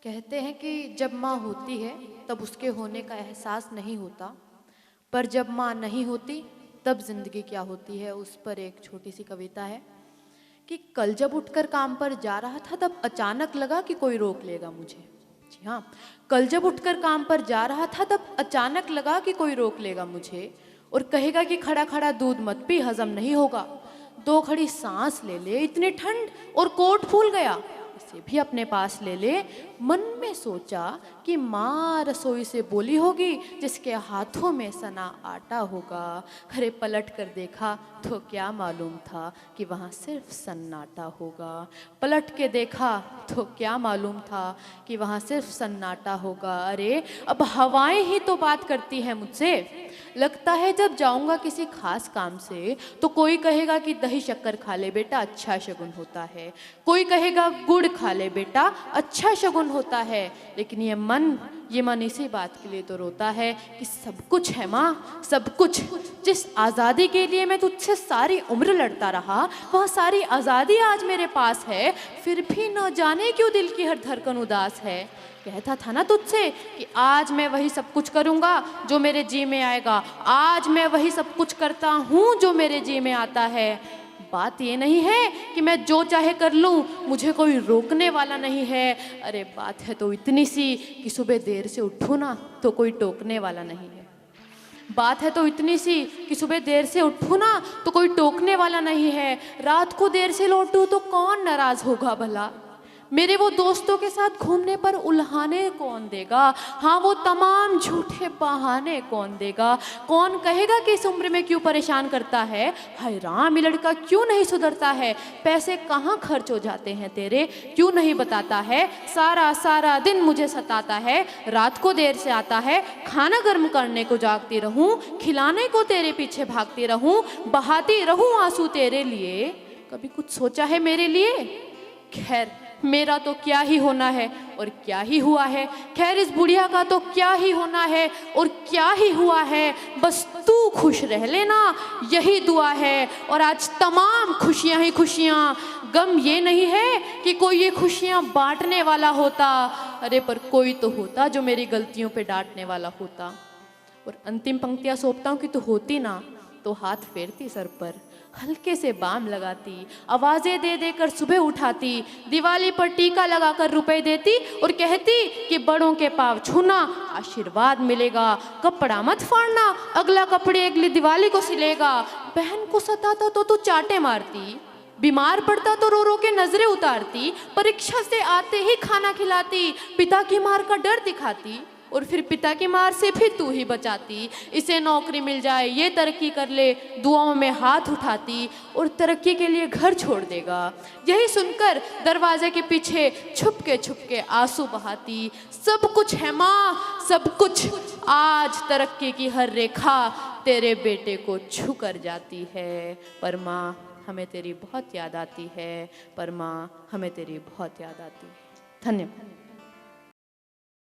कहते हैं कि जब माँ होती है तब उसके होने का एहसास नहीं होता, पर जब माँ नहीं होती तब जिंदगी क्या होती है। उस पर एक छोटी सी कविता है कि कल जब उठकर काम पर जा रहा था तब अचानक लगा कि कोई रोक लेगा मुझे। जी हाँ, कल जब उठकर काम पर जा रहा था तब अचानक लगा कि कोई रोक लेगा मुझे और कहेगा कि खड़ा खड़ा दूध मत पी, हजम नहीं होगा। दो खड़ी सांस ले ले, इतनी ठंड और कोट फूल गया, इसे भी अपने पास ले ले। मन में सोचा कि माँ रसोई से बोली होगी जिसके हाथों में सना आटा होगा। अरे पलट कर देखा तो क्या मालूम था कि वहाँ सिर्फ सन्नाटा होगा। पलट के देखा तो क्या मालूम था कि वहाँ सिर्फ सन्नाटा होगा। अरे अब हवाएं ही तो बात करती हैं मुझसे। लगता है जब जाऊंगा किसी खास काम से तो कोई कहेगा कि दही शक्कर खा ले बेटा, अच्छा शगुन होता है। कोई कहेगा गुड़ खा ले बेटा, अच्छा शगुन होता है। लेकिन ये मन इसी बात के लिए तो रोता है कि सब कुछ है माँ, सब कुछ। जिस आज़ादी के लिए मैं तुझसे सारी उम्र लड़ता रहा, वह सारी आज़ादी आज मेरे पास है, फिर भी न जाने क्यों दिल की हर धड़कन उदास है। कहता था ना तुझसे कि आज मैं वही सब कुछ करूँगा जो मेरे जी में आएगा, आज मैं वही सब कुछ करता हूँ जो मेरे जी में आता है। बात ये नहीं है कि मैं जो चाहे कर लूँ, मुझे कोई रोकने वाला नहीं है। अरे बात है तो इतनी सी कि सुबह देर से उठूँ ना तो कोई टोकने वाला नहीं है। बात है तो इतनी सी कि सुबह देर से उठूँ ना तो कोई टोकने वाला नहीं है। रात को देर से लौटूँ तो कौन नाराज होगा भला। मेरे वो दोस्तों के साथ घूमने पर उल्हाने कौन देगा, हाँ वो तमाम झूठे बहाने कौन देगा। कौन कहेगा कि इस उम्र में क्यों परेशान करता है, हाय राम ये लड़का क्यों नहीं सुधरता है। पैसे कहाँ खर्च हो जाते हैं तेरे, क्यों नहीं बताता है। सारा सारा दिन मुझे सताता है, रात को देर से आता है। खाना गर्म करने को जागती रहूं, खिलाने को तेरे पीछे भागती रहूं, बहाती रहूं आंसू तेरे लिए। कभी कुछ सोचा है मेरे लिए। खैर मेरा तो क्या ही होना है और क्या ही हुआ है। खैर इस बुढ़िया का तो क्या ही होना है और क्या ही हुआ है। बस तू खुश रह लेना, यही दुआ है। और आज तमाम खुशियां ही खुशियां, गम ये नहीं है कि कोई ये खुशियां बांटने वाला होता। अरे पर कोई तो होता जो मेरी गलतियों पे डांटने वाला होता। और अंतिम पंक्तियां सौंपता हूँ कि तू होती ना तो हाथ फेरती सर पर, हल्के से बाम लगाती, आवाजें दे देकर सुबह उठाती, दिवाली पर टीका लगाकर रुपए देती और कहती कि बड़ों के पाँव छूना आशीर्वाद मिलेगा। कपड़ा मत फाड़ना, अगला कपड़े अगली दिवाली को सिलेगा। बहन को सताता तो तू चाटे मारती, बीमार पड़ता तो रो रो के नजरें उतारती, परीक्षा से आते ही खाना खिलाती, पिता की मार का डर दिखाती और फिर पिता की मार से भी तू ही बचाती। इसे नौकरी मिल जाए, ये तरक्की कर ले, दुआओं में हाथ उठाती और तरक्की के लिए घर छोड़ देगा। यही सुनकर दरवाजे के पीछे छुप के आंसू बहाती। सब कुछ है माँ, सब कुछ। आज तरक्की की हर रेखा तेरे बेटे को छू कर जाती है। पर माँ हमें तेरी बहुत याद आती है, पर माँ हमें तेरी बहुत याद आती है। धन्यवाद।